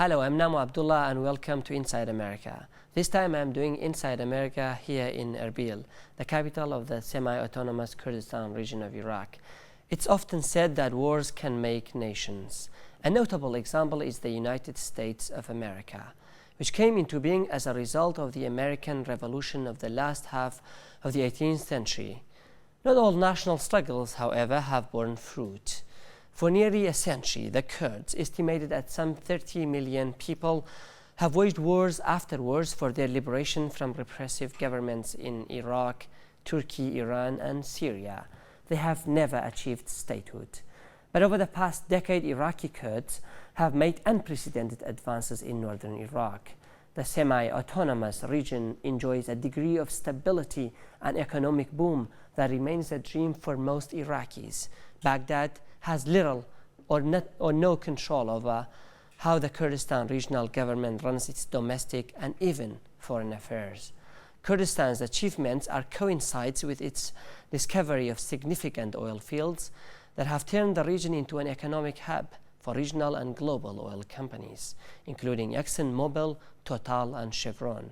Hello, I'm Namo Abdulla and welcome to Inside America. This time I'm doing Inside America here in ERBIL, the capital of the semi-autonomous Kurdistan region of Iraq. It's often said that wars can make nations. A notable example is the United States of America, which came into being as a result of the American Revolution of the last half of the 18th century. Not all national struggles, however, have borne fruit. For nearly a century, the Kurds, estimated at some 30 million people, have waged wars after wars for their liberation from repressive governments in Iraq, Turkey, Iran, and Syria. They have never achieved statehood. But over the past decade, Iraqi Kurds have made unprecedented advances in northern Iraq. The semi-autonomous region enjoys a degree of stability and economic boom that remains a dream for most Iraqis. Baghdad has little or no control over how the Kurdistan Regional Government runs its domestic and even foreign affairs. Kurdistan's achievements are coincides with its discovery of significant oil fields that have turned the region into an economic hub for regional and global oil companies, including Exxon-Mobil, Total, and Chevron.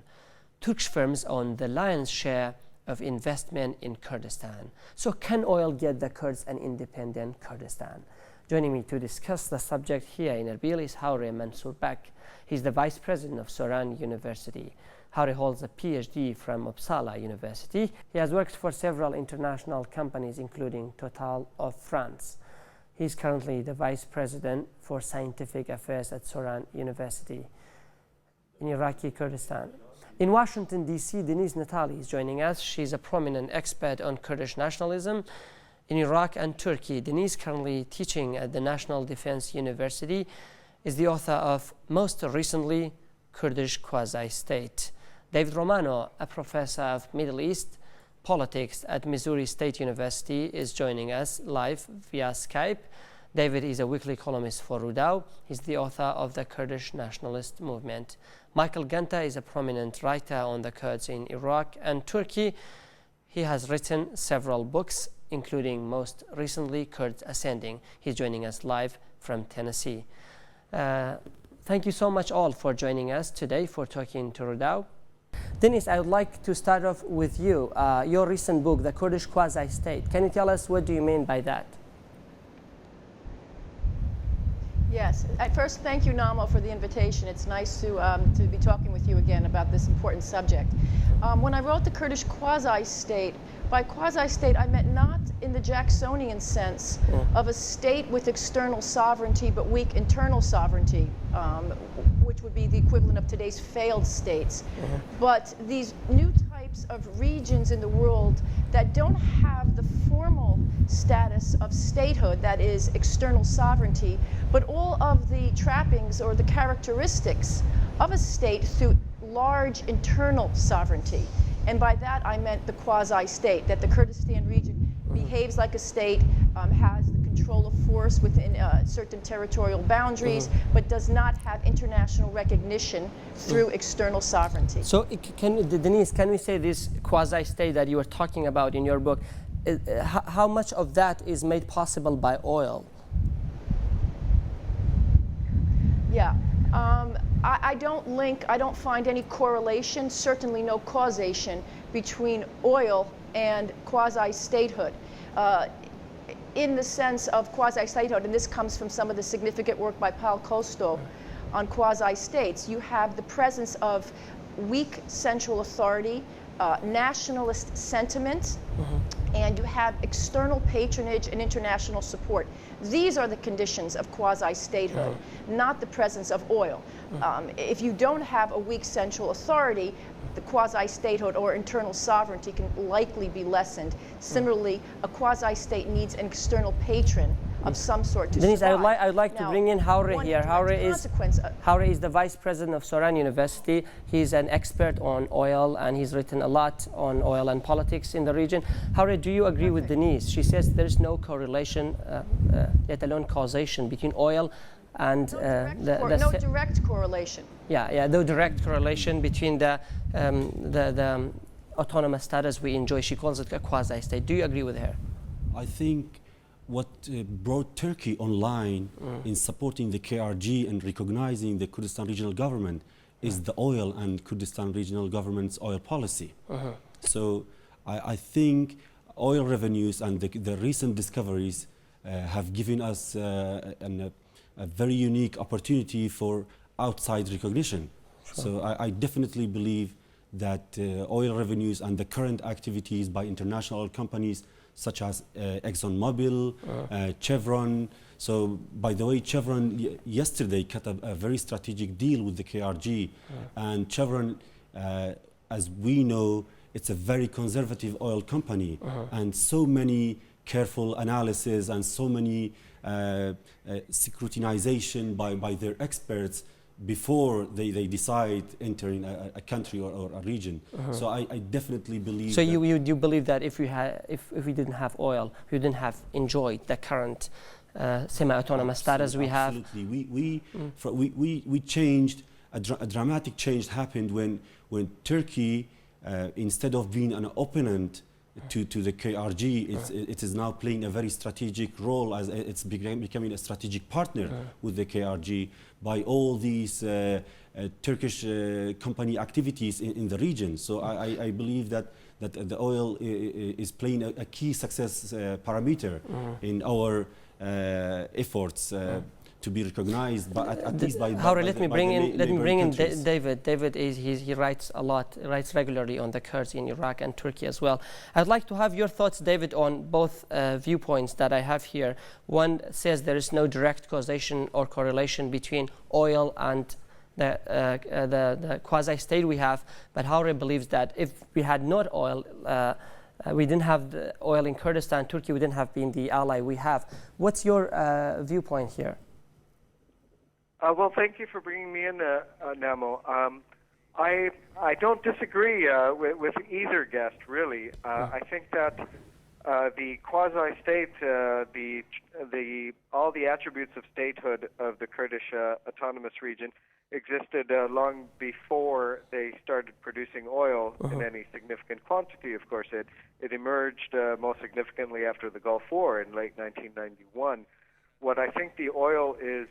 Turkish firms own the lion's share of investment in Kurdistan. So can oil get the Kurds an independent Kurdistan? Joining me to discuss the subject here in ERBIL is Haure Mansurbek. He's the Vice President of Soran University. Haure holds a PhD from Uppsala University. He has worked for several international companies, including Total of France. He's currently the Vice President for Scientific Affairs at Soran University in Iraqi Kurdistan. In Washington, D.C., Denise Natali is joining us. She's a prominent expert on Kurdish nationalism in Iraq and Turkey. Denise, currently teaching at the National Defense University, is the author of, most recently, Kurdish Quasi-State. David Romano, a professor of Middle East politics at Missouri State University, is joining us live via Skype. David is a weekly columnist for Rudaw. He's the author of the Kurdish nationalist movement. Michael Ganta is a prominent writer on the Kurds in Iraq and Turkey. He has written several books, including most recently Kurds Ascending. He's joining us live from Tennessee. Thank you so much all for joining us today for talking to Rudaw. Denise, I would like to start off with you. Your recent book, The Kurdish Quasi-State. Can you tell us what do you mean by that? Yes. First, thank you, Namo, for the invitation. It's nice to be talking with you again about this important subject. When I wrote the Kurdish quasi-state, by quasi-state I meant not in the Jacksonian sense of a state with external sovereignty but weak internal sovereignty, which would be the equivalent of today's failed states, but these new types of regions in the world that don't have the formal status of statehood, that is external sovereignty, but all of the trappings or the characteristics of a state through large internal sovereignty. And by that I meant the quasi-state, that the Kurdistan region behaves like a state, has the control of force within certain territorial boundaries, but does not have international recognition through external sovereignty. So Denise, can we say this quasi-state that you were talking about in your book, how much of that is made possible by oil? Yeah. I don't find any correlation, certainly no causation, between oil and quasi-statehood. In the sense of quasi-statehood, and this comes from some of the significant work by Paul Kosto on quasi-states, you have the presence of weak central authority, nationalist sentiment, and you have external patronage and international support. These are the conditions of quasi-statehood, not the presence of oil. If you don't have a weak central authority, the quasi-statehood or internal sovereignty can likely be lessened. Similarly, a quasi-state needs an external patron of some sort to Denise, survive. I would like to bring in Haure here. Haure is the Vice President of Soran University. He's an expert on oil and he's written a lot on oil and politics in the region. Haure, do you agree with Denise? She says there's no correlation, let alone causation, between oil and no direct correlation. Yeah, no direct correlation between the autonomous status we enjoy. She calls it a quasi-state. Do you agree with her? I think what brought Turkey online in supporting the KRG and recognizing the Kurdistan Regional Government is the oil and Kurdistan Regional Government's oil policy. So I think oil revenues and the recent discoveries have given us a very unique opportunity for outside recognition. So I definitely believe that oil revenues and the current activities by international oil companies such as Exxon-Mobil, Chevron. So, by the way, Chevron yesterday cut a very strategic deal with the KRG. And Chevron, as we know, it's a very conservative oil company. And so many careful analysis and so many scrutinization by their experts before they decide entering a country or a region. So I definitely believe. So you believe that if we didn't have oil, we didn't have enjoyed the current semi-autonomous status we have. Absolutely, we changed. A dramatic change happened when Turkey, instead of being an opponent to the KRG, it is now playing a very strategic role, as it's becoming a strategic partner with the KRG by all these Turkish company activities in the region. So I believe that the oil is playing a key success parameter in our efforts to be recognized, but at least by. Let me bring in David. David he writes a lot, writes regularly on the Kurds in Iraq and Turkey as well. I'd like to have your thoughts, David, on both viewpoints that I have here. One says there is no direct causation or correlation between oil and the quasi-state we have, but Haure believes that if we had not oil, we didn't have the oil in Kurdistan, Turkey wouldn't have been the ally we have. What's your viewpoint here? Well, thank you for bringing me in, Namo. I don't disagree with either guest, really. I think that the quasi-state, all the attributes of statehood of the Kurdish autonomous region existed long before they started producing oil in any significant quantity. Of course, it emerged most significantly after the Gulf War in late 1991. What I think the oil is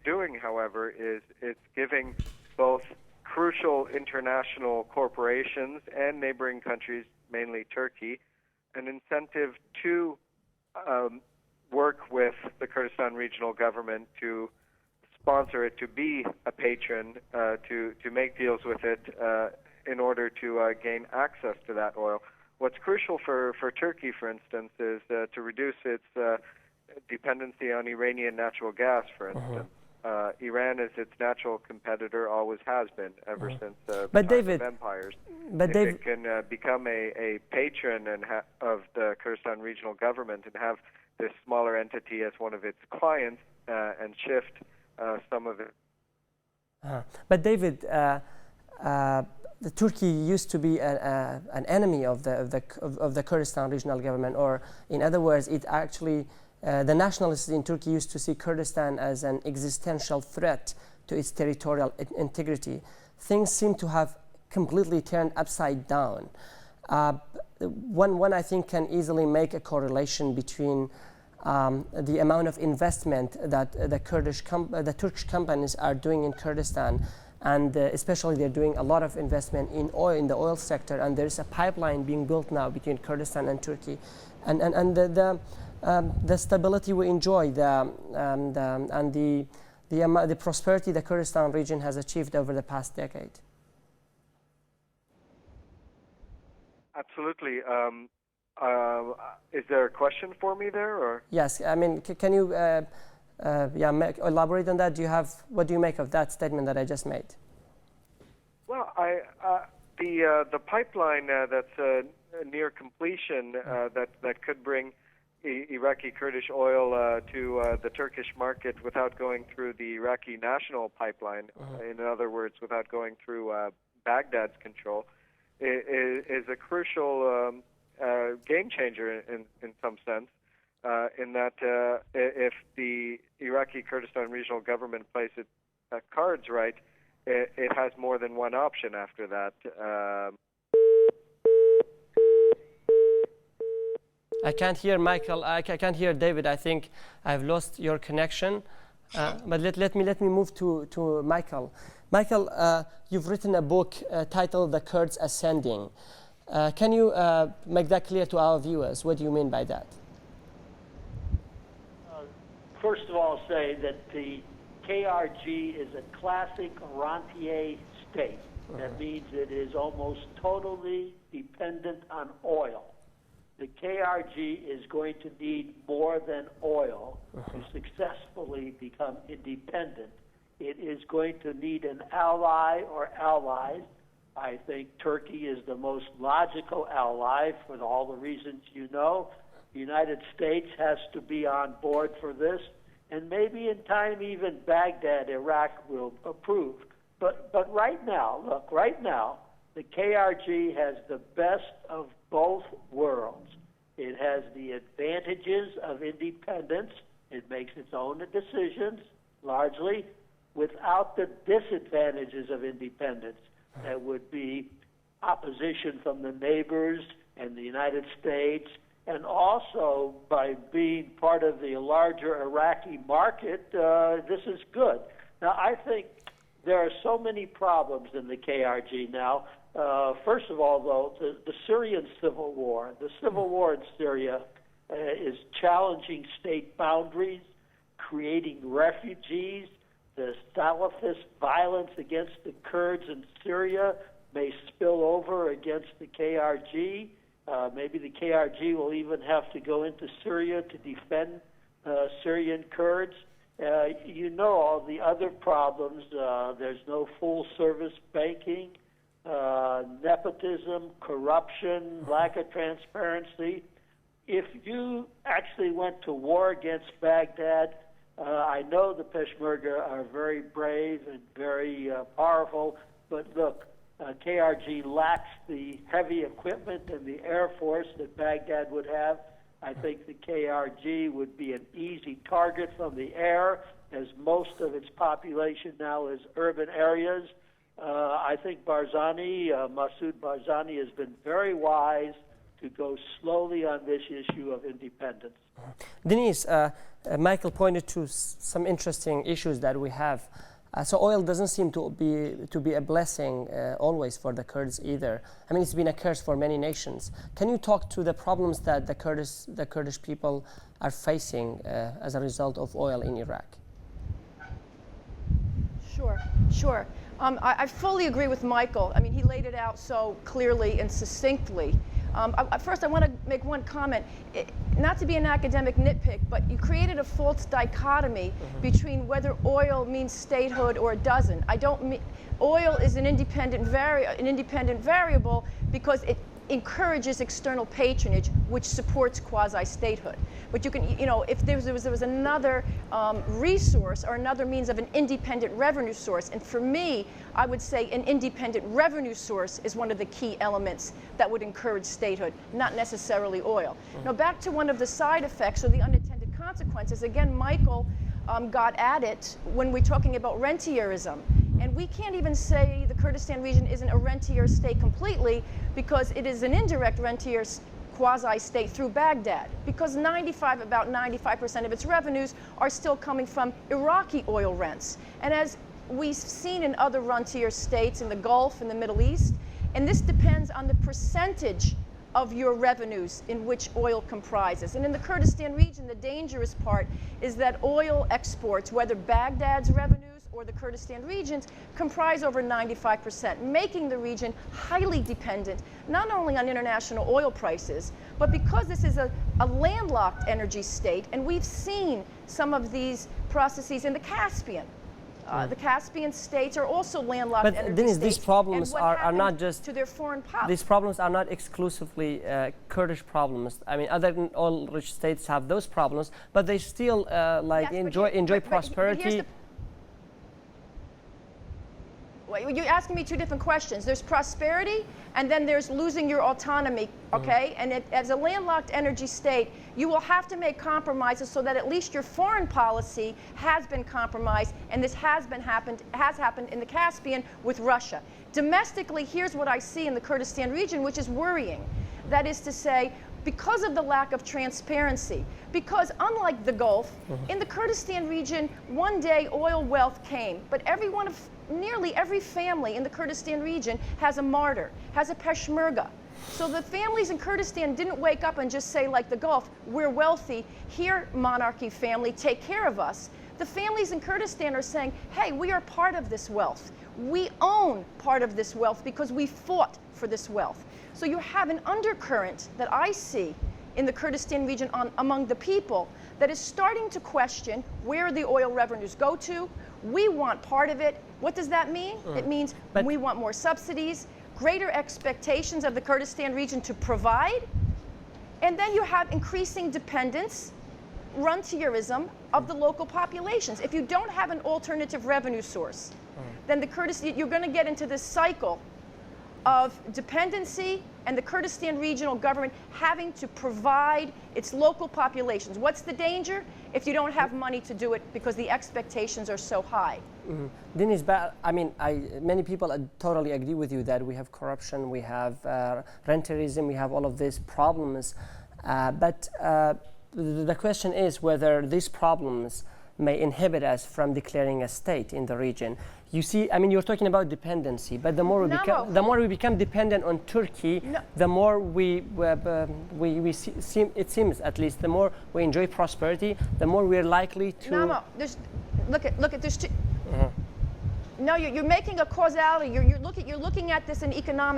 doing, however, is it's giving both crucial international corporations and neighboring countries, mainly Turkey, an incentive to work with the Kurdistan Regional Government to sponsor it, to be a patron, to make deals with it in order to gain access to that oil. What's crucial for Turkey, for instance, is to reduce its dependency on Iranian natural gas, for instance. Iran is its natural competitor, always has been, ever since the time of empires. But if it can become a patron of the Kurdistan Regional Government and have this smaller entity as one of its clients and shift some of it. But David, Turkey used to be an enemy of the Kurdistan Regional Government, or in other words, it actually. The nationalists in Turkey used to see Kurdistan as an existential threat to its territorial integrity. Things seem to have completely turned upside down. One I think can easily make a correlation between the amount of investment that the Turkish companies are doing in Kurdistan, and especially they're doing a lot of investment in oil, in the oil sector, and there's a pipeline being built now between Kurdistan and Turkey, and the stability we enjoy, the prosperity the Kurdistan region has achieved over the past decade. Absolutely. Is there a question for me there, or? Yes. I mean, can you elaborate on that? What do you make of that statement that I just made? Well, the pipeline that's near completion that could bring Iraqi Kurdish oil to the Turkish market without going through the Iraqi national pipeline, in other words, without going through Baghdad's control, is a crucial game changer in some sense, in that if the Iraqi Kurdistan Regional Government plays its cards right, it has more than one option after that. I can't hear Michael. I can't hear David. I think I've lost your connection. But let me move to Michael. Michael, you've written a book titled "The Kurds Ascending." Can you make that clear to our viewers? What do you mean by that? First of all, say that the KRG is a classic rentier state. That means it is almost totally dependent on oil. The KRG is going to need more than oil to successfully become independent. It is going to need an ally or allies. I think Turkey is the most logical ally for all the reasons you know. The United States has to be on board for this, and maybe in time even Baghdad, Iraq will approve. But right now, look, right now, the KRG has the best of both worlds. It has the advantages of independence. It makes its own decisions, largely, without the disadvantages of independence. That would be opposition from the neighbors and the United States, and also by being part of the larger Iraqi market, this is good. Now, I think there are so many problems in the KRG now. First of all, though, the Syrian civil war. The civil war in Syria is challenging state boundaries, creating refugees. The Salafist violence against the Kurds in Syria may spill over against the KRG. Maybe the KRG will even have to go into Syria to defend Syrian Kurds. You know all the other problems. There's no full-service banking, nepotism, corruption, lack of transparency. If you actually went to war against Baghdad, I know the Peshmerga are very brave and very powerful, but look, KRG lacks the heavy equipment and the air force that Baghdad would have. I think the KRG would be an easy target from the air, as most of its population now is urban areas. I think Barzani, Masoud Barzani, has been very wise to go slowly on this issue of independence. Denise, Michael pointed to some interesting issues that we have. So oil doesn't seem to be a blessing always for the Kurds either. I mean, it's been a curse for many nations. Can you talk to the problems that the Kurdish people are facing as a result of oil in Iraq? Sure. I fully agree with Michael. I mean, he laid it out so clearly and succinctly. First, I want to make one comment. Not to be an academic nitpick, but you created a false dichotomy between whether oil means statehood or it doesn't. I don't mean oil is an independent variable because it encourages external patronage, which supports quasi-statehood. But you can, if there was another resource or another means of an independent revenue source, and for me, I would say an independent revenue source is one of the key elements that would encourage statehood, not necessarily oil. Now, back to one of the side effects or the unintended consequences. Again, Michael got at it when we're talking about rentierism. And we can't even say the Kurdistan region isn't a rentier state completely, because it is an indirect rentier quasi-state through Baghdad, because about 95% of its revenues are still coming from Iraqi oil rents. And as we've seen in other rentier states in the Gulf and the Middle East, and this depends on the percentage of your revenues in which oil comprises. And in the Kurdistan region, the dangerous part is that oil exports, whether Baghdad's revenues or the Kurdistan regions, comprise over 95%, making the region highly dependent, not only on international oil prices, but because this is a landlocked energy state, and we've seen some of these processes in the Caspian. The Caspian states are also landlocked energy states. But these problems are not just to their foreign policy. These problems are not exclusively Kurdish problems. I mean, other oil-rich states have those problems, but they still enjoy prosperity. You're asking me two different questions. There's prosperity, and then there's losing your autonomy, okay? And as a landlocked energy state, you will have to make compromises so that at least your foreign policy has been compromised, and this has happened in the Caspian with Russia. Domestically, here's what I see in the Kurdistan region, which is worrying. That is to say, because of the lack of transparency. Because unlike the Gulf, in the Kurdistan region, one day oil wealth came, but nearly every family in the Kurdistan region has a martyr, has a peshmerga. So the families in Kurdistan didn't wake up and just say, like the Gulf, we're wealthy, here, monarchy family, take care of us. The families in Kurdistan are saying, hey, we are part of this wealth. We own part of this wealth because we fought for this wealth. So you have an undercurrent that I see in the Kurdistan region among the people that is starting to question where the oil revenues go to. We want part of it. What does that mean? It means we want more subsidies, greater expectations of the Kurdistan region to provide, and then you have increasing dependence, rentierism of the local populations. If you don't have an alternative revenue source, then you're going to get into this cycle of dependency and the Kurdistan Regional Government having to provide its local populations. What's the danger? If you don't have money to do it because the expectations are so high. Deniz, I mean, many people totally agree with you that we have corruption, we have rentierism, we have all of these problems. But the question is whether these problems may inhibit us from declaring a state in the region. You see, I mean, you're talking about dependency, but the more we become dependent on Turkey, the more it seems at least, the more we enjoy prosperity, the more we're likely to. No, look at there's two. No, you're making a causality. You're looking at this in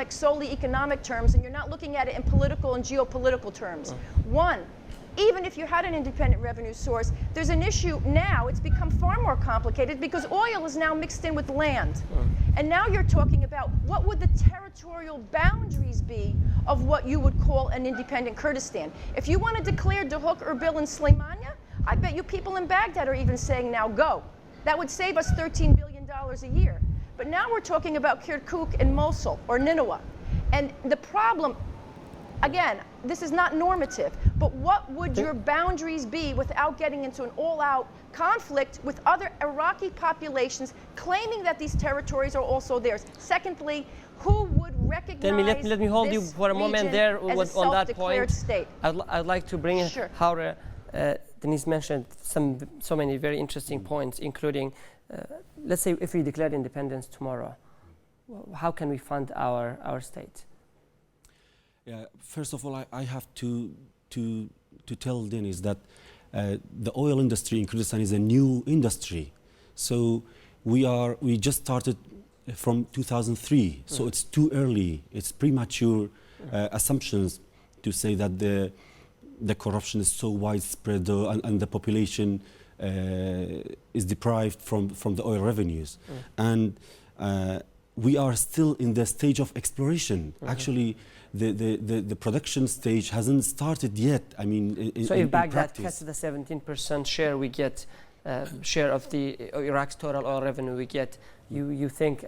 solely economic terms, and you're not looking at it in political and geopolitical terms. One, even if you had an independent revenue source, there's an issue now. It's become far more complicated because oil is now mixed in with land. And now you're talking about what would the territorial boundaries be of what you would call an independent Kurdistan. If you want to declare Duhok, Erbil, and Sulaimania, I bet you people in Baghdad are even saying now go. That would save us $13 billion a year. But now we're talking about Kirkuk and Mosul or Nineveh. And the problem, again, this is not normative, but what would your boundaries be without getting into an all-out conflict with other Iraqi populations claiming that these territories are also theirs? Secondly, who would recognize let me hold you for a moment there on that point. State? I'd like to bring in how Deniz mentioned so many very interesting points, including, let's say if we declared independence tomorrow, how can we fund our state? Yeah, first of all, I have to tell Deniz that the oil industry in Kurdistan is a new industry. So we just started from 2003. So it's too early. It's premature assumptions to say that the corruption is so widespread and the population is deprived from the oil revenues. And we are still in the stage of exploration. Actually, the production stage hasn't started yet. I mean, if Baghdad cuts the 17% share we get, share of the Iraq's total oil revenue we get, you think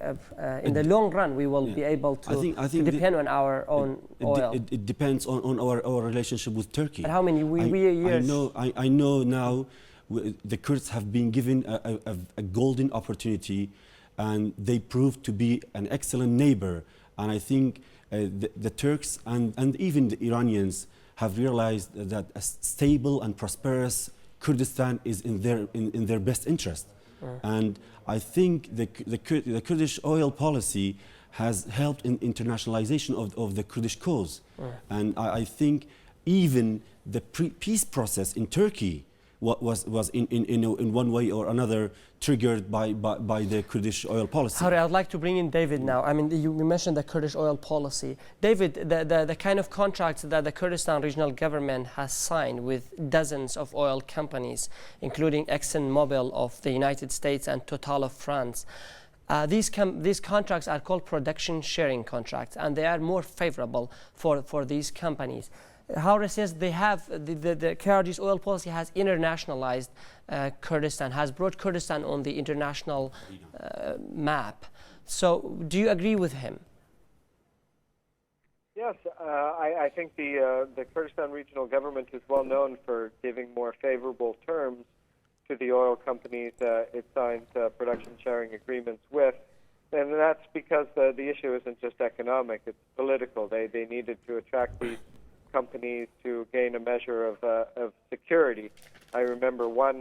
in the long run we will be able to depend on our own oil? It depends on our relationship with Turkey. And how many years? I know now the Kurds have been given a golden opportunity, and they proved to be an excellent neighbor. And I think the Turks and even the Iranians have realized that a stable and prosperous Kurdistan is in their best interest. And I think the Kurdish oil policy has helped in internationalization of the Kurdish cause. And I think even the peace process in Turkey was in one way or another triggered by the Kurdish oil policy. Harry, I'd like to bring in David now. I mean, you mentioned the Kurdish oil policy. David, the kind of contracts that the Kurdistan Regional Government has signed with dozens of oil companies, including Exxon-Mobil of the United States and Total of France, these contracts are called production sharing contracts, and they are more favorable for these companies. However, says they have the KRG's oil policy has internationalized Kurdistan, has brought Kurdistan on the international map. So, do you agree with him? Yes, I think the Kurdistan Regional Government is well known for giving more favorable terms to the oil companies it signs production sharing agreements with. And that's because the issue isn't just economic, it's political. They needed to attract these companies to gain a measure of security. I remember one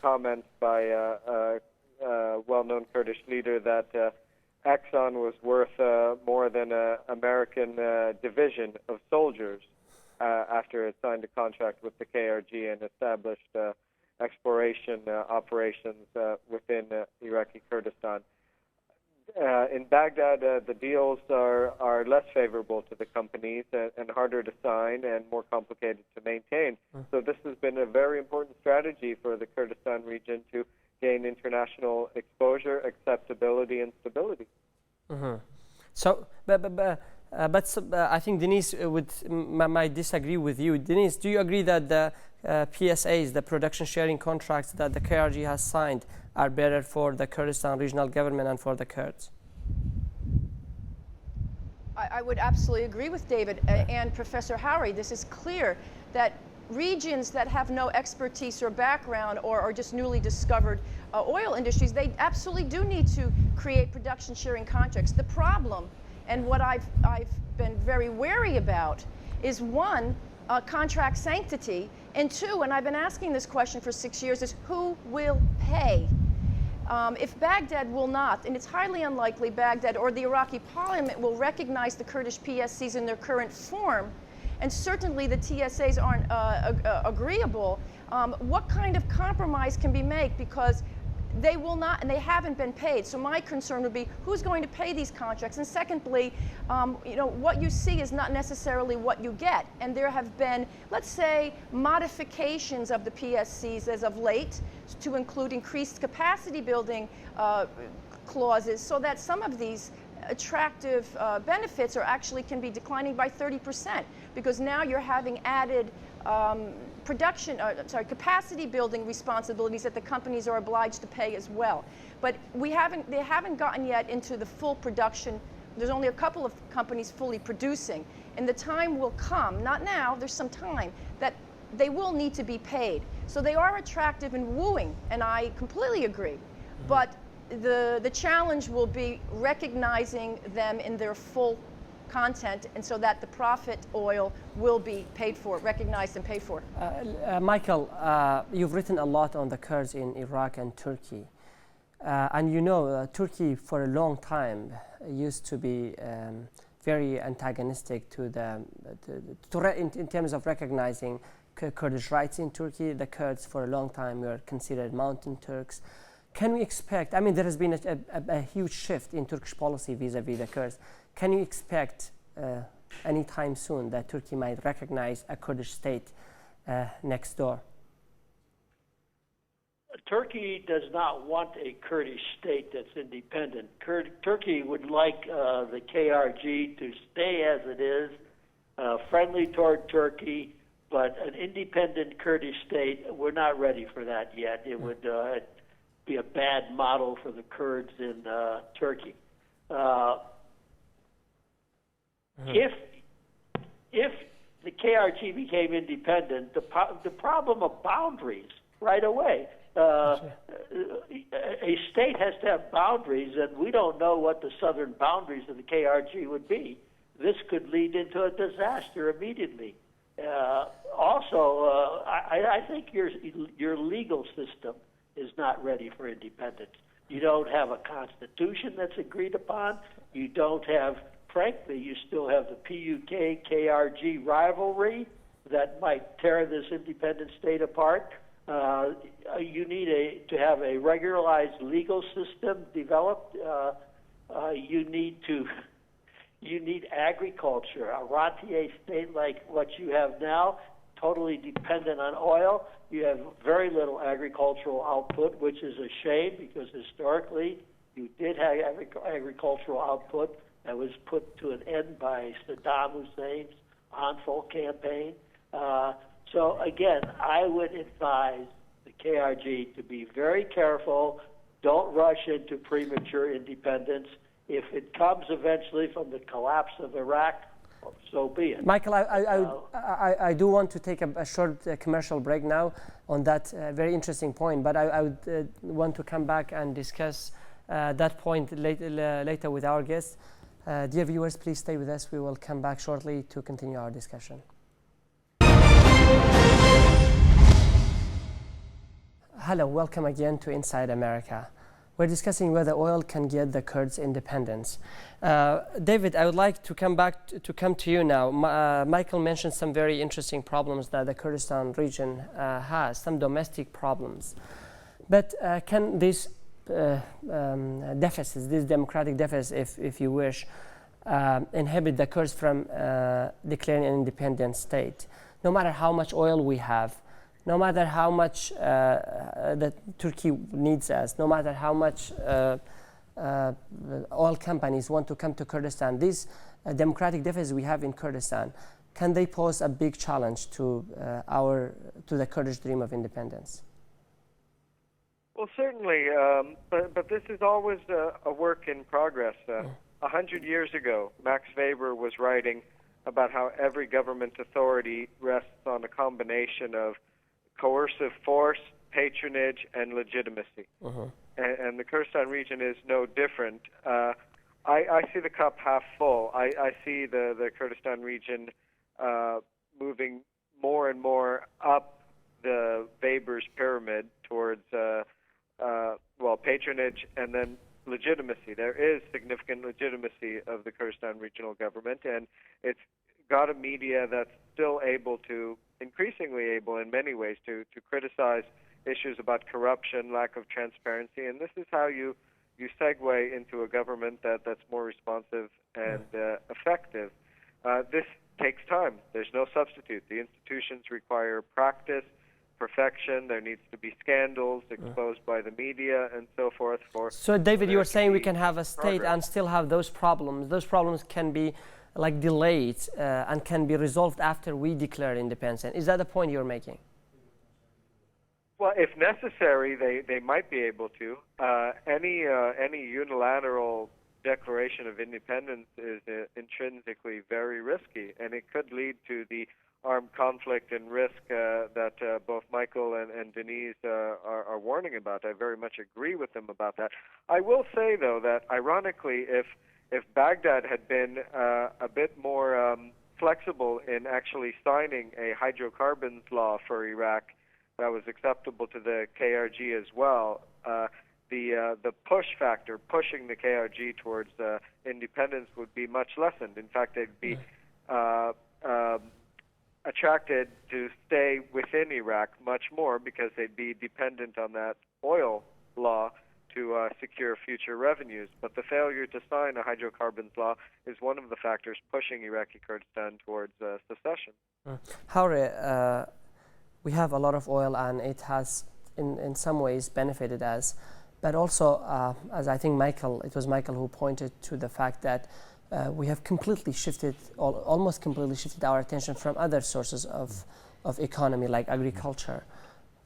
comment by a well-known Kurdish leader that Exxon was worth more than an American division of soldiers after it signed a contract with the KRG and established exploration operations within Iraqi Kurdistan. In Baghdad, the deals are less favorable to the companies and harder to sign and more complicated to maintain. So this has been a very important strategy for the Kurdistan region to gain international exposure, acceptability, and stability. So, but I think Denise might disagree with you. Denise, do you agree that the PSAs, the production sharing contracts that the KRG has signed, are better for the Kurdistan Regional Government and for the Kurds? I would absolutely agree with David and Professor Howery. This is clear that regions that have no expertise or background or are just newly discovered oil industries, they absolutely do need to create production sharing contracts. The problem, and what I've been very wary about, is one, contract sanctity, and two, and I've been asking this question for 6 years, is who will pay? If Baghdad will not, and it's highly unlikely Baghdad or the Iraqi parliament will recognize the Kurdish PSCs in their current form, and certainly the TSAs aren't agreeable, what kind of compromise can be made? Because they will not, and they haven't been paid. So my concern would be who's going to pay these contracts? And secondly, what you see is not necessarily what you get. And there have been, let's say, modifications of the PSCs as of late to include increased capacity building clauses so that some of these attractive benefits are actually can be declining by 30%, because now you're having added capacity building responsibilities that the companies are obliged to pay as well. But they haven't gotten yet into the full production. There's only a couple of companies fully producing, and the time will come, not now, there's some time, that they will need to be paid. So they are attractive and wooing, and I completely agree. But the challenge will be recognizing them in their full content, and so that the profit oil will be paid for, recognized and paid for. Michael, you've written a lot on the Kurds in Iraq and Turkey. And you know, Turkey for a long time used to be very antagonistic to in terms of recognizing Kurdish rights in Turkey. The Kurds for a long time were considered mountain Turks. Can we expect, I mean, there has been a huge shift in Turkish policy vis-a-vis the Kurds. Can you expect anytime soon that Turkey might recognize a Kurdish state next door? Turkey does not want a Kurdish state that's independent. Turkey would like the KRG to stay as it is, friendly toward Turkey, but an independent Kurdish state, we're not ready for that yet. It would be a bad model for the Kurds in Turkey. If the KRG became independent, the problem of boundaries right away. A state has to have boundaries, and we don't know what the southern boundaries of the KRG would be. This could lead into a disaster immediately. I think your legal system is not ready for independence. You don't have a constitution that's agreed upon. You don't have, frankly, you still have the PUK-KRG rivalry that might tear this independent state apart. You need to have a regularized legal system developed. You need agriculture. A rentier state like what you have now, totally dependent on oil. You have very little agricultural output, which is a shame because historically you did have agricultural output that was put to an end by Saddam Hussein's Anfal campaign. So again, I would advise the KRG to be very careful. Don't rush into premature independence. If it comes eventually from the collapse of Iraq, so be it. Michael, I do want to take a short commercial break now on that very interesting point, but I would want to come back and discuss that point later with our guests. Dear viewers, please stay with us. We will come back shortly to continue our discussion. Hello, welcome again to Inside America. We're discussing whether oil can get the Kurds independence. David, I would like to come to you now. Michael mentioned some very interesting problems that the Kurdistan region has, some domestic problems. But can these deficits, these democratic deficits, if you wish, inhibit the Kurds from declaring an independent state? No matter how much oil we have, no matter how much that Turkey needs us, no matter how much oil companies want to come to Kurdistan, these democratic deficits we have in Kurdistan, can they pose a big challenge to the Kurdish dream of independence? Well, certainly, but this is always a work in progress. 100 years ago, Max Weber was writing about how every government authority rests on a combination of coercive force, patronage, and legitimacy. And the Kurdistan region is no different. I see the cup half full. I see the Kurdistan region moving more and more up the Weber's pyramid towards, patronage and then legitimacy. There is significant legitimacy of the Kurdistan Regional Government, and it's got a media that's still increasingly able in many ways to criticize issues about corruption, lack of transparency, and this is how you segue into a government that's more responsive and effective. This takes time. There's no substitute. The institutions require practice, perfection. There needs to be scandals exposed by the media and so forth. So, David, you were saying we can have a state and still have those problems. Those problems can be like delayed and can be resolved after we declare independence. Is that the point you're making? Well, if necessary, they might be able to. Any unilateral declaration of independence is intrinsically very risky, and it could lead to the armed conflict and risk that both Michael and Denise are warning about. I very much agree with them about that. I will say, though, that ironically, if Baghdad had been a bit more flexible in actually signing a hydrocarbons law for Iraq that was acceptable to the KRG as well, the push factor, pushing the KRG towards independence, would be much lessened. In fact, they'd be attracted to stay within Iraq much more because they'd be dependent on that oil law to secure future revenues. But the failure to sign a hydrocarbons law is one of the factors pushing Iraqi Kurdistan towards secession. However, we have a lot of oil, and it has in some ways benefited us. But also, as I think it was Michael who pointed to the fact that we have almost completely shifted our attention from other sources of economy, like agriculture.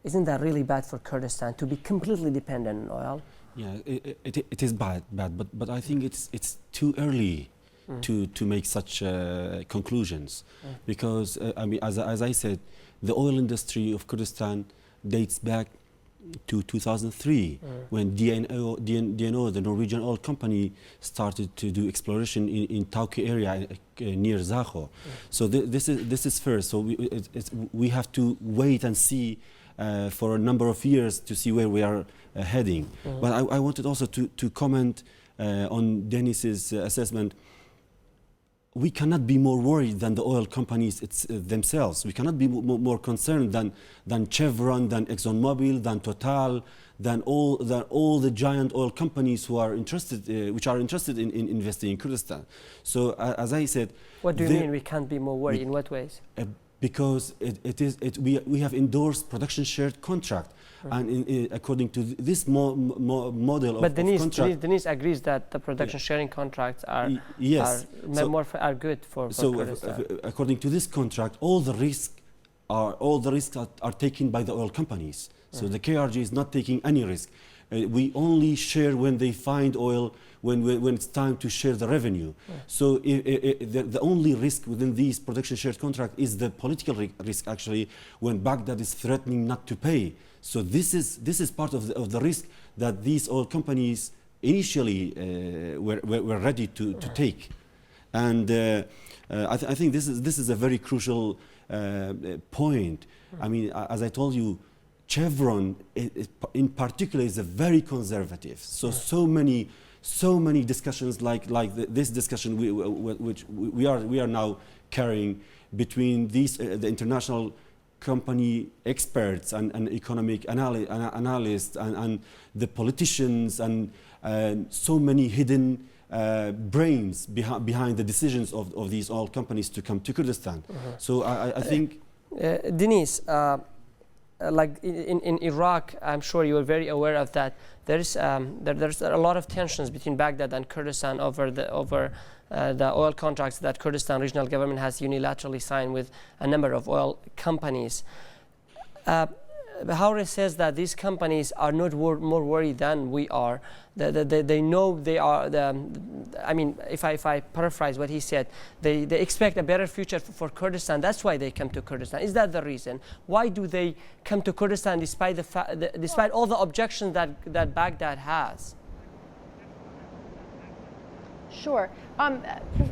Isn't that really bad for Kurdistan to be completely dependent on oil? Yeah, it is bad, but I think it's too early to make such conclusions, because I mean, as I said, the oil industry of Kurdistan dates back to 2003 when DNO, the Norwegian oil company, started to do exploration in Tauke area near Zakho. So this is first. So we have to wait and see for a number of years to see where we are heading. But I wanted also to comment on Denis's assessment. We cannot be more worried than the oil companies themselves. We cannot be more concerned than Chevron, than Exxon-Mobil, than Total, than all the giant oil companies who are interested, which are interested in investing in Kurdistan. So as I said, what do you mean we can't be more worried? In what ways? Because we have endorsed production shared contract, and according to this model of contract. Denise agrees that the production sharing contracts are good for Kurdistan. According to this contract, all the risks are taken by the oil companies. So the KRG is not taking any risk. We only share when they find oil, when it's time to share the revenue. So the only risk within these production shared contract is the political risk, actually, when Baghdad is threatening not to pay. So this is part of the risk that these oil companies initially were ready to take. And I think this is a very crucial point. I mean, as I told you, Chevron, in particular, is a very conservative. So many discussions like this discussion which we are now carrying between these the international company experts and economic analysts and the politicians and so many hidden brains behind the decisions of these oil companies to come to Kurdistan. So I think Denise, like in Iraq, I'm sure you are very aware of that. There's a lot of tensions between Baghdad and Kurdistan over the oil contracts that Kurdistan Regional Government has unilaterally signed with a number of oil companies. Howrah says that these companies are not more worried than we are. They know they are. I mean, if I paraphrase what he said, they expect a better future for Kurdistan. That's why they come to Kurdistan. Is that the reason? Why do they come to Kurdistan despite all the objections that Baghdad has? Sure.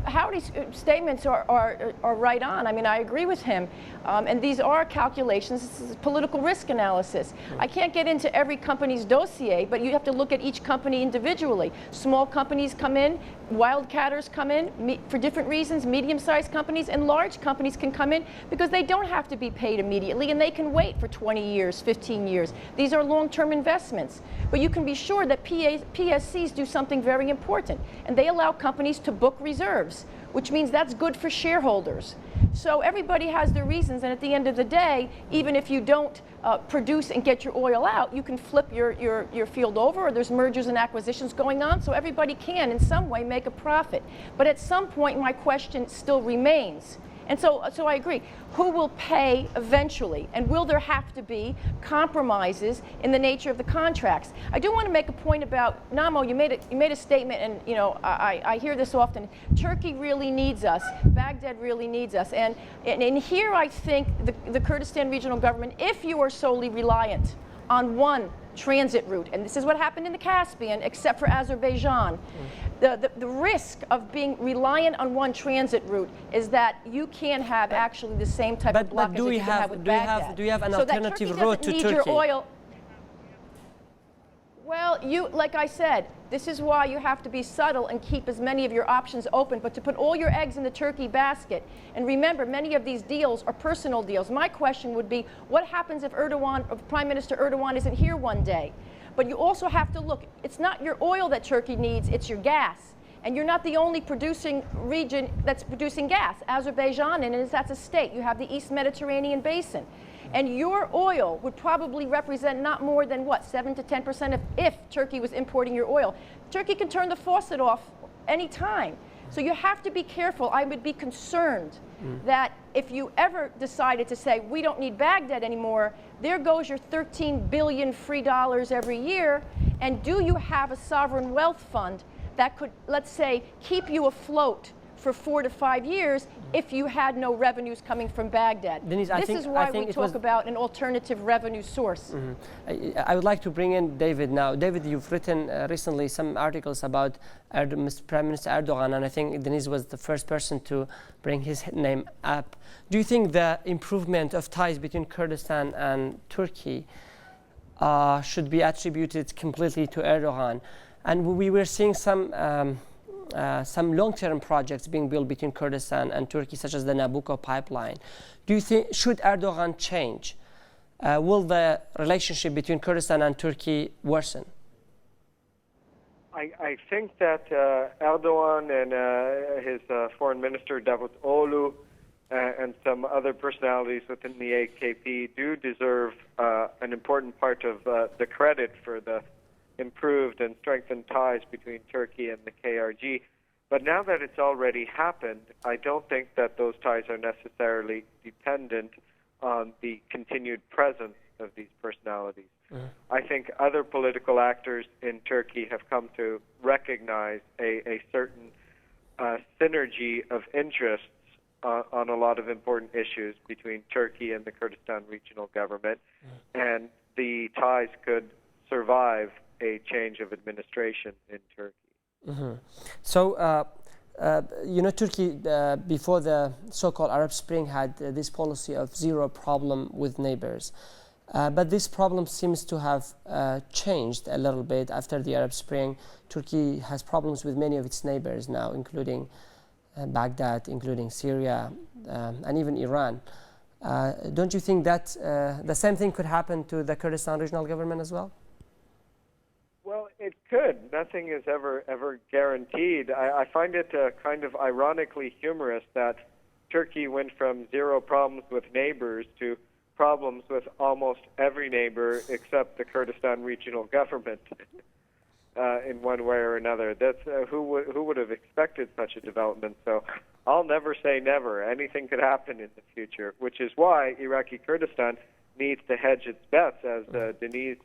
Howdy's statements are right on. I mean, I agree with him. And these are calculations. This is political risk analysis. I can't get into every company's dossier, but you have to look at each company individually. Small companies come in, wildcatters come in for different reasons, medium-sized companies, and large companies can come in because they don't have to be paid immediately, and they can wait for 20 years, 15 years. These are long-term investments. But you can be sure that PSCs do something very important, and they allow companies to book reserves, which means that's good for shareholders. So everybody has their reasons, and at the end of the day, even if you don't produce and get your oil out, you can flip your field over, or there's mergers and acquisitions going on, so everybody can in some way make a profit. But at some point, my question still remains. And so I agree. Who will pay eventually? And will there have to be compromises in the nature of the contracts? I do want to make a point about Namo. You made a statement, and you know I hear this often. Turkey really needs us. Baghdad really needs us. And here I think the Kurdistan Regional Government, if you are solely reliant on one transit route, and this is what happened in the Caspian, except for Azerbaijan. The risk of being reliant on one transit route is that you can't have actually the same type of blockage that you can have with Baghdad. Do you have an alternative route to Turkey? Your oil. Well, like I said, this is why you have to be subtle and keep as many of your options open, but to put all your eggs in the Turkey basket. And remember, many of these deals are personal deals. My question would be, what happens if Prime Minister Erdogan isn't here one day? But you also have to look, it's not your oil that Turkey needs, it's your gas. And you're not the only producing region that's producing gas. Azerbaijan, and that's a state. You have the East Mediterranean Basin. And your oil would probably represent not more than, what, 7 to 10% if Turkey was importing your oil. Turkey can turn the faucet off any time. So you have to be careful. I would be concerned that if you ever decided to say, we don't need Baghdad anymore, there goes your 13 billion free dollars every year. And do you have a sovereign wealth fund that could, let's say, keep you afloat for 4 to 5 years if you had no revenues coming from Baghdad? Denise, this is why we talk about an alternative revenue source. I would like to bring in David now. David, you've written recently some articles about Prime Minister Erdogan, and I think Denise was the first person to bring his name up. Do you think the improvement of ties between Kurdistan and Turkey should be attributed completely to Erdogan? And we were seeing some long-term projects being built between Kurdistan and Turkey, such as the Nabucco pipeline. Do you think, should Erdogan change, will the relationship between Kurdistan and Turkey worsen? I think that Erdogan and his foreign minister Davutoglu and some other personalities within the AKP do deserve an important part of the credit for the improved and strengthened ties between Turkey and the KRG. But now that it's already happened, I don't think that those ties are necessarily dependent on the continued presence of these personalities. I think other political actors in Turkey have come to recognize a certain synergy of interests on a lot of important issues between Turkey and the Kurdistan Regional Government, and the ties could survive a change of administration in Turkey. So, you know, Turkey, before the so-called Arab Spring, had this policy of zero problem with neighbors. But this problem seems to have changed a little bit after the Arab Spring. Turkey has problems with many of its neighbors now, including Baghdad, including Syria, and even Iran. Don't you think that the same thing could happen to the Kurdistan Regional Government as well? Well, it could. Nothing is ever guaranteed. I find it kind of ironically humorous that Turkey went from zero problems with neighbors to problems with almost every neighbor except the Kurdistan Regional Government in one way or another. That's who would have expected such a development. So I'll never say never. Anything could happen in the future, which is why Iraqi Kurdistan needs to hedge its bets, as Denise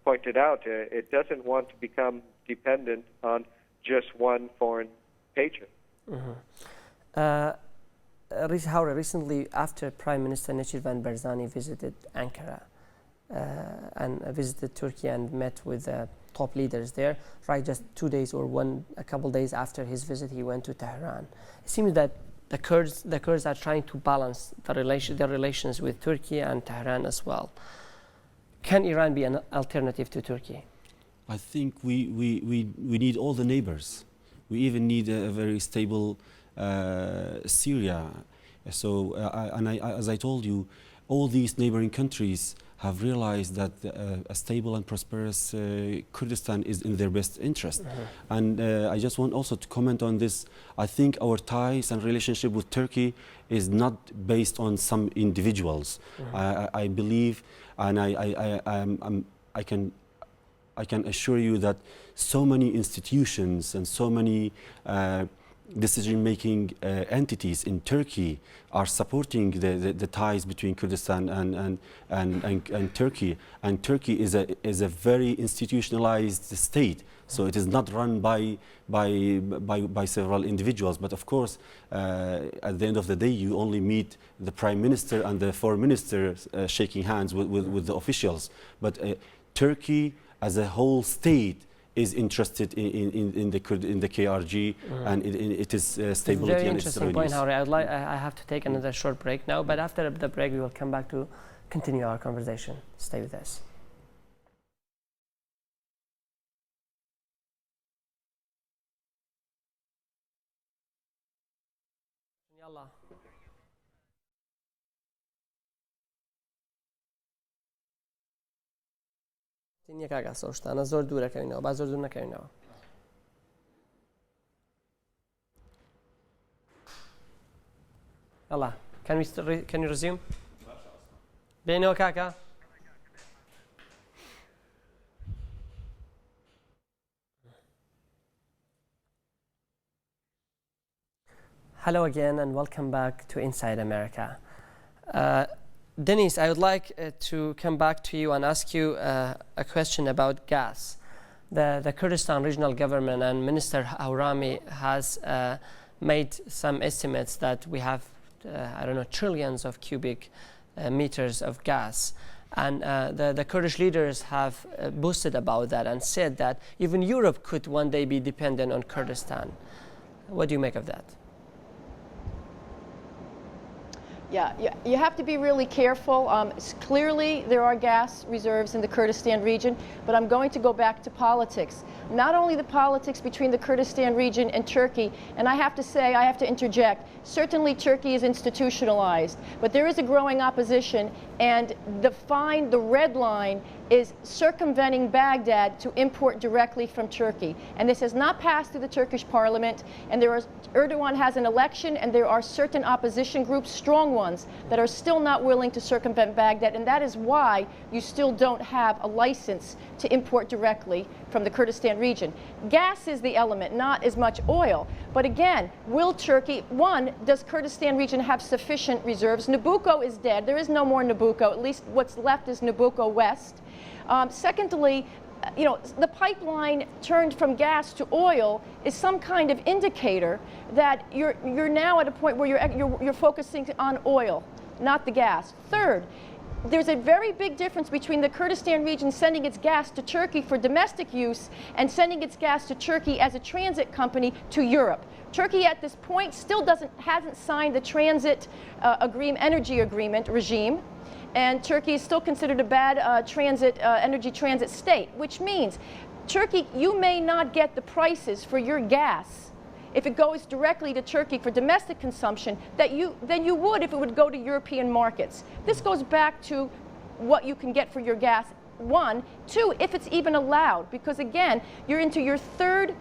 pointed out. It doesn't want to become dependent on just one foreign patron. Recently, after Prime Minister Necip Barzani visited Ankara and visited Turkey and met with top leaders there, right, just 2 days or a couple days after his visit, he went to Tehran. It seems that the Kurds are trying to balance their relations with Turkey and Tehran as well. Can Iran be an alternative to Turkey? I think we need all the neighbors. We even need a very stable Syria. So, as I told you, all these neighboring countries have realized that a stable and prosperous Kurdistan is in their best interest. And I just want also to comment on this. I think our ties and relationship with Turkey is not based on some individuals. I believe, and I can assure you that so many institutions and so many decision-making entities in Turkey are supporting the ties between Kurdistan and Turkey. And Turkey is a very institutionalized state, so it is not run by several individuals. But of course, at the end of the day, you only meet the Prime Minister and the Foreign Minister shaking hands with the officials. But Turkey as a whole state is interested in the KRG, and it is stability Very and interesting point, Harry. I have to take another short break now, but after the break we will come back to continue our conversation. Stay with us. Yalla. تینیه که سوشتن از زور دوره کنینه و بعد زور دور نکنینه. يلا can you resume؟ بینه و کاکا. Hello again and welcome back to Inside America. Denise, I would like to come back to you and ask you a question about gas. The Kurdistan Regional Government and Minister Hawrami has made some estimates that we have, I don't know, trillions of cubic meters of gas. And the Kurdish leaders have boasted about that and said that even Europe could one day be dependent on Kurdistan. What do you make of that? Yeah, you have to be really careful. Clearly, there are gas reserves in the Kurdistan region, but I'm going to go back to politics. Not only the politics between the Kurdistan region and Turkey, and I have to say, I have to interject, certainly Turkey is institutionalized, but there is a growing opposition, and the red line is circumventing Baghdad to import directly from Turkey. And this has not passed through the Turkish parliament, and Erdogan has an election, and there are certain opposition groups, strong ones, that are still not willing to circumvent Baghdad, and that is why you still don't have a license to import directly from the Kurdistan region. Gas is the element, not as much oil. But again, will Turkey, one, does Kurdistan region have sufficient reserves? Nabucco is dead. There is no more Nabucco. At least what's left is Nabucco West. Secondly, the pipeline turned from gas to oil is some kind of indicator that you're now at a point where you're focusing on oil, not the gas. Third, there's a very big difference between the Kurdistan region sending its gas to Turkey for domestic use and sending its gas to Turkey as a transit company to Europe. Turkey at this point still hasn't signed the transit energy agreement regime. and Turkey is still considered a bad energy transit state, which means Turkey, you may not get the prices for your gas if it goes directly to Turkey for domestic consumption than you would if it would go to European markets. This goes back to what you can get for your gas, one. Two, if it's even allowed, because again, you're into your third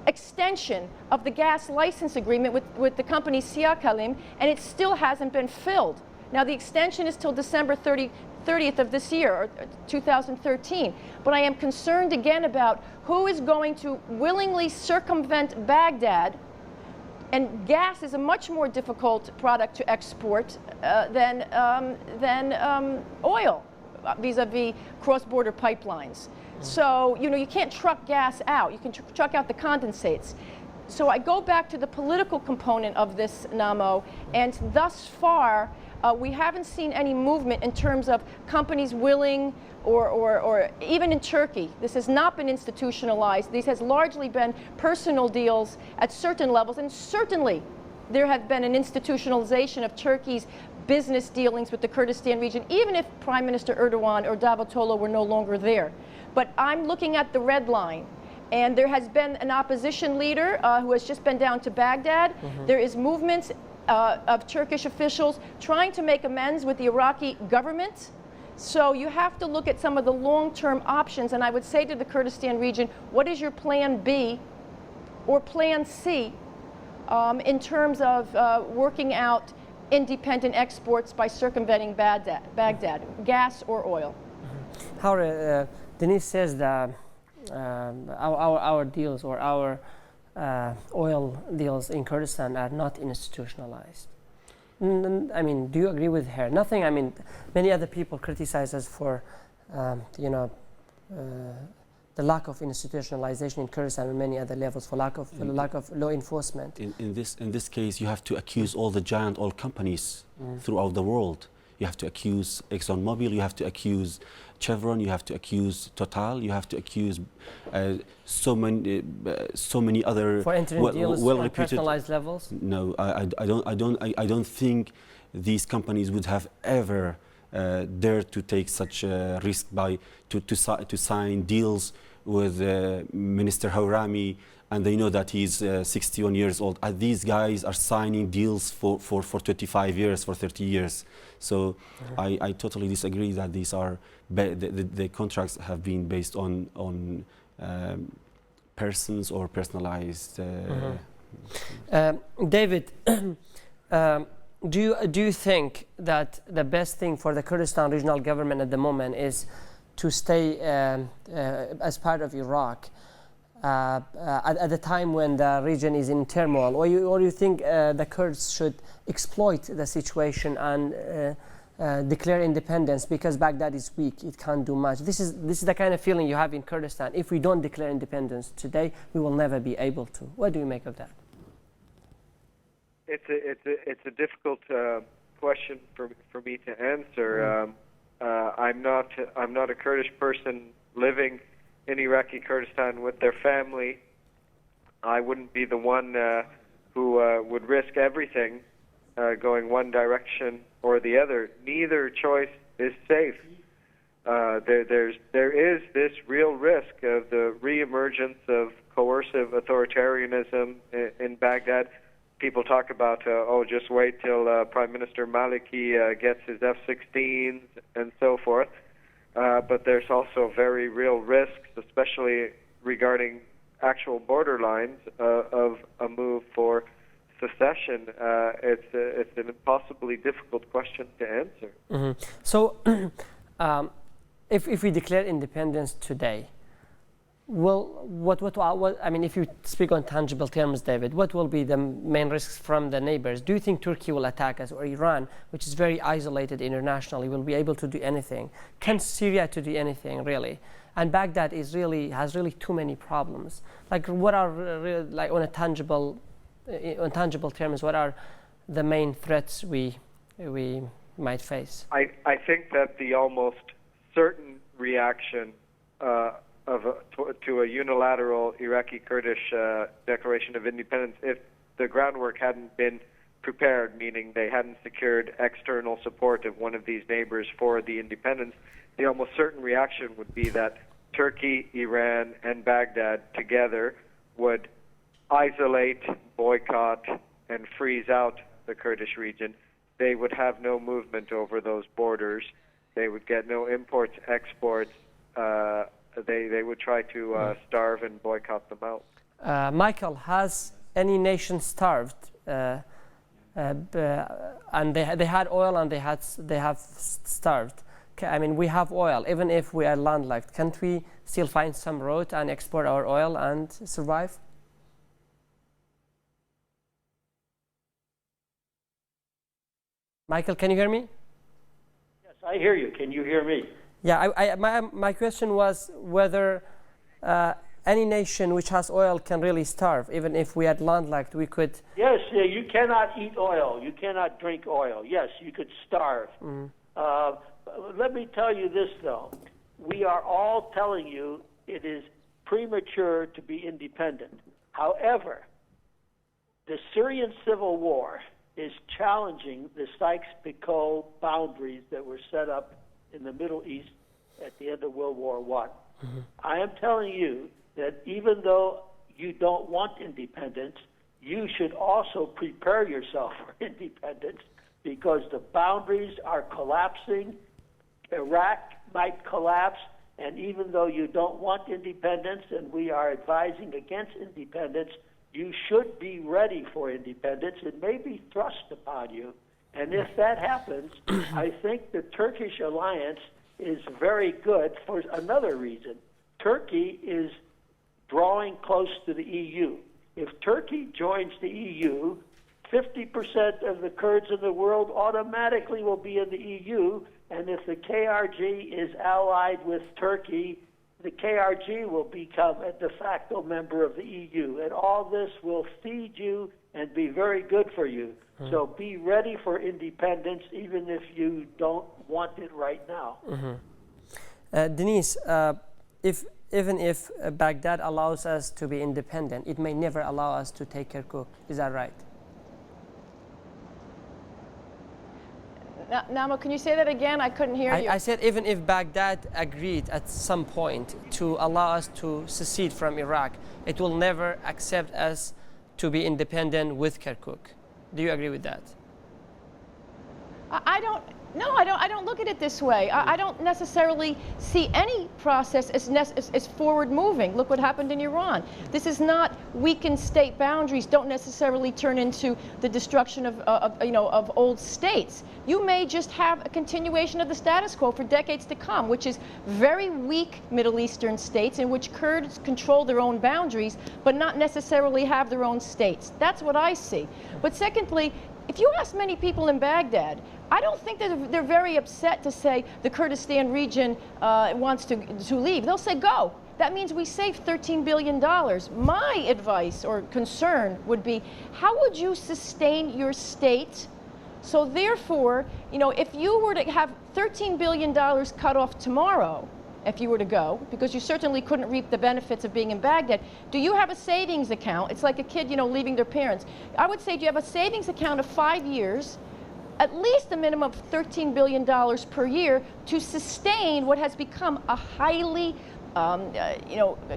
extension of the gas license agreement with the company Siyakalim, and it still hasn't been filled. Now the extension is till December 30th of this year, or 2013. But I am concerned again about who is going to willingly circumvent Baghdad, and gas is a much more difficult product to export than oil, vis-a-vis cross-border pipelines. So, you know, you can't truck gas out. You can truck out the condensates. So I go back to the political component of this, Namo, and thus far, we haven't seen any movement in terms of companies willing, or even in Turkey, this has not been institutionalized. These has largely been personal deals at certain levels, and certainly there have been an institutionalization of Turkey's business dealings with the Kurdistan region, even if Prime Minister Erdogan or Davutoglu were no longer there. But I'm looking at the red line, and there has been an opposition leader who has just been down to Baghdad. There is movements of Turkish officials trying to make amends with the Iraqi government. So you have to look at some of the long-term options, and I would say to the Kurdistan region, what is your plan B or plan C in terms of working out independent exports by circumventing Baghdad, gas or oil? How Denise says that our deals or our oil deals in Kurdistan are not institutionalized. I mean, do you agree with her? Nothing. I mean, many other people criticize us for, you know, the lack of institutionalization in Kurdistan and many other levels, for lack of law enforcement. In this case, you have to accuse all the giant oil companies throughout the world. You have to accuse Exxon-Mobil, you have to accuse Chevron, you have to accuse Total, you have to accuse so many other for entering deals on personalized levels. No, I don't think these companies would have ever dared to take such a risk to sign deals with Minister Hawrami, and they know that he's 61 years old. These guys are signing deals for 25 years, for 30 years. So I totally disagree that these are the contracts have been based on persons or personalized. David, do you think that the best thing for the Kurdistan Regional Government at the moment is to stay as part of Iraq at the time when the region is in turmoil, or you think the Kurds should exploit the situation and declare independence because Baghdad is weak, it can't do much? This is the kind of feeling you have in Kurdistan. If we don't declare independence today, we will never be able to. What do you make of that? It's a difficult question for me to answer. I'm not a Kurdish person living in Iraqi Kurdistan with their family. I wouldn't be the one who would risk everything going one direction or the other. Neither choice is safe. There is this real risk of the reemergence of coercive authoritarianism in Baghdad. People talk about, just wait till Prime Minister Maliki gets his F-16s and so forth. But there's also very real risks, especially regarding actual borderlines of a move for secession. It's an impossibly difficult question to answer. So, if we declare independence today, I mean, if you speak on tangible terms, David, what will be the main risks from the neighbors? Do you think Turkey will attack us, or Iran, which is very isolated internationally, will be able to do anything? Can Syria to do anything, really? And Baghdad has really too many problems. Like, what are like on tangible terms? What are the main threats we might face? I think that the almost certain reaction to a unilateral Iraqi Kurdish declaration of independence, if the groundwork hadn't been prepared, meaning they hadn't secured external support of one of these neighbors for the independence, the almost certain reaction would be that Turkey, Iran, and Baghdad together would isolate, boycott, and freeze out the Kurdish region. They would have no movement over those borders. They would get no imports, exports. They would try to starve and boycott them out. Michael, has any nation starved? And they had oil and they have starved. I mean, we have oil. Even if we are landlocked, can't we still find some route and export our oil and survive? Michael, can you hear me? Yes, I hear you. Can you hear me? Yeah, my question was whether any nation which has oil can really starve. Even if we had landlocked, we could... Yes, you cannot eat oil. You cannot drink oil. Yes, you could starve. Let me tell you this, though. We are all telling you it is premature to be independent. However, the Syrian civil war is challenging the Sykes-Picot boundaries that were set up in the Middle East at the end of World War I. I am telling you that even though you don't want independence, you should also prepare yourself for independence, because the boundaries are collapsing. Iraq might collapse, and even though you don't want independence, and we are advising against independence, you should be ready for independence. It may be thrust upon you, and if that happens, I think the Turkish alliance is very good for another reason. Turkey is drawing close to the EU. If Turkey joins the EU, 50% of the Kurds in the world automatically will be in the EU, and if the KRG is allied with Turkey, the KRG will become a de facto member of the EU, and all this will feed you and be very good for you. So be ready for independence, even if you don't want it right now. Denise, even if Baghdad allows us to be independent, it may never allow us to take Kirkuk. Is that right? Namo, can you say that again? I couldn't hear you. I said even if Baghdad agreed at some point to allow us to secede from Iraq, it will never accept us to be independent with Kirkuk. Do you agree with that? I don't look at it this way. I don't necessarily see any process as forward moving. Look what happened in Iran. This is not weakened state boundaries don't necessarily turn into the destruction of old states. You may just have a continuation of the status quo for decades to come, which is very weak Middle Eastern states in which Kurds control their own boundaries, but not necessarily have their own states. That's what I see. But secondly, if you ask many people in Baghdad, I don't think that they're very upset to say the Kurdistan region wants to leave. They'll say, go. That means we save $13 billion. My advice or concern would be, how would you sustain your state? So therefore, if you were to have $13 billion cut off tomorrow, if you were to go, because you certainly couldn't reap the benefits of being in Baghdad, do you have a savings account? It's like a kid, leaving their parents. I would say, do you have a savings account of 5 years, at least a minimum of $13 billion per year to sustain what has become a highly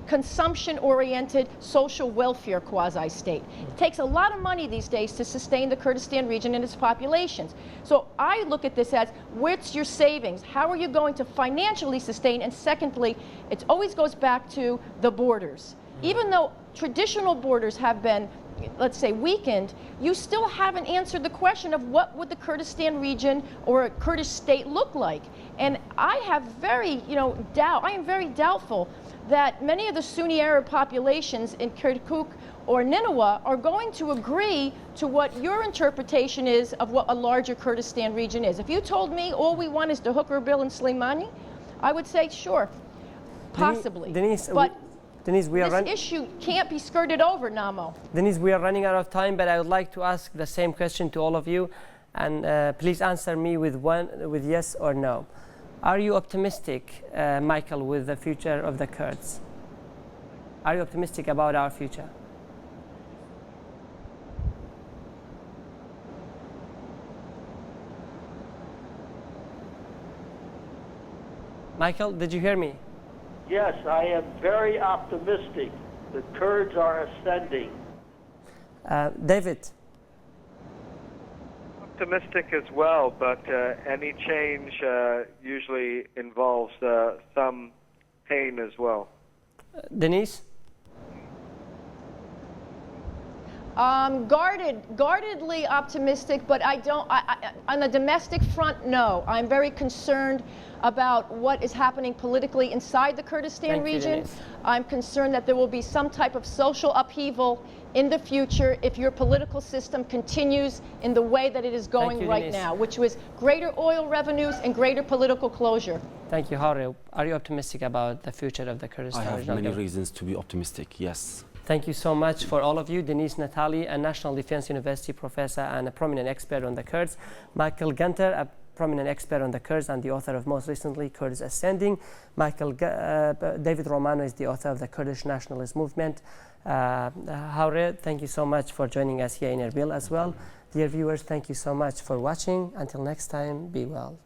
consumption-oriented social welfare quasi-state. It takes a lot of money these days to sustain the Kurdistan region and its populations. So I look at this as, what's your savings? How are you going to financially sustain? And secondly, it always goes back to the borders. Even though traditional borders have been, let's say, weakened, you still haven't answered the question of what would the Kurdistan region or a Kurdish state look like. And I have I am very doubtful that many of the Sunni Arab populations in Kirkuk or Nineveh are going to agree to what your interpretation is of what a larger Kurdistan region is. If you told me all we want is the ERBIL and Slimani, I would say, sure, possibly. Denise, this issue can't be skirted over, Namo. Denise, we are running out of time, but I would like to ask the same question to all of you, and please answer me with yes or no. Are you optimistic, Michael, with the future of the Kurds? Are you optimistic about our future? Michael, did you hear me? Yes, I am very optimistic. The Kurds are ascending. David? Optimistic as well, but any change usually involves some pain as well. Denise? Guardedly optimistic, but on the domestic front, no. I'm very concerned about what is happening politically inside the Kurdistan region. I'm concerned that there will be some type of social upheaval in the future if your political system continues in the way that it is going right now, which was greater oil revenues and greater political closure. Thank you, Harry. Are you optimistic about the future of the Kurdistan region? I have many reasons to be optimistic, yes. Thank you so much for all of you. Denise Natali, a National Defense University professor and a prominent expert on the Kurds. Michael Gunter, a prominent expert on the Kurds and the author of most recently Kurds Ascending. David Romano is the author of the Kurdish Nationalist Movement. Haure, thank you so much for joining us here in Erbil as well. Dear viewers, thank you so much for watching. Until next time, be well.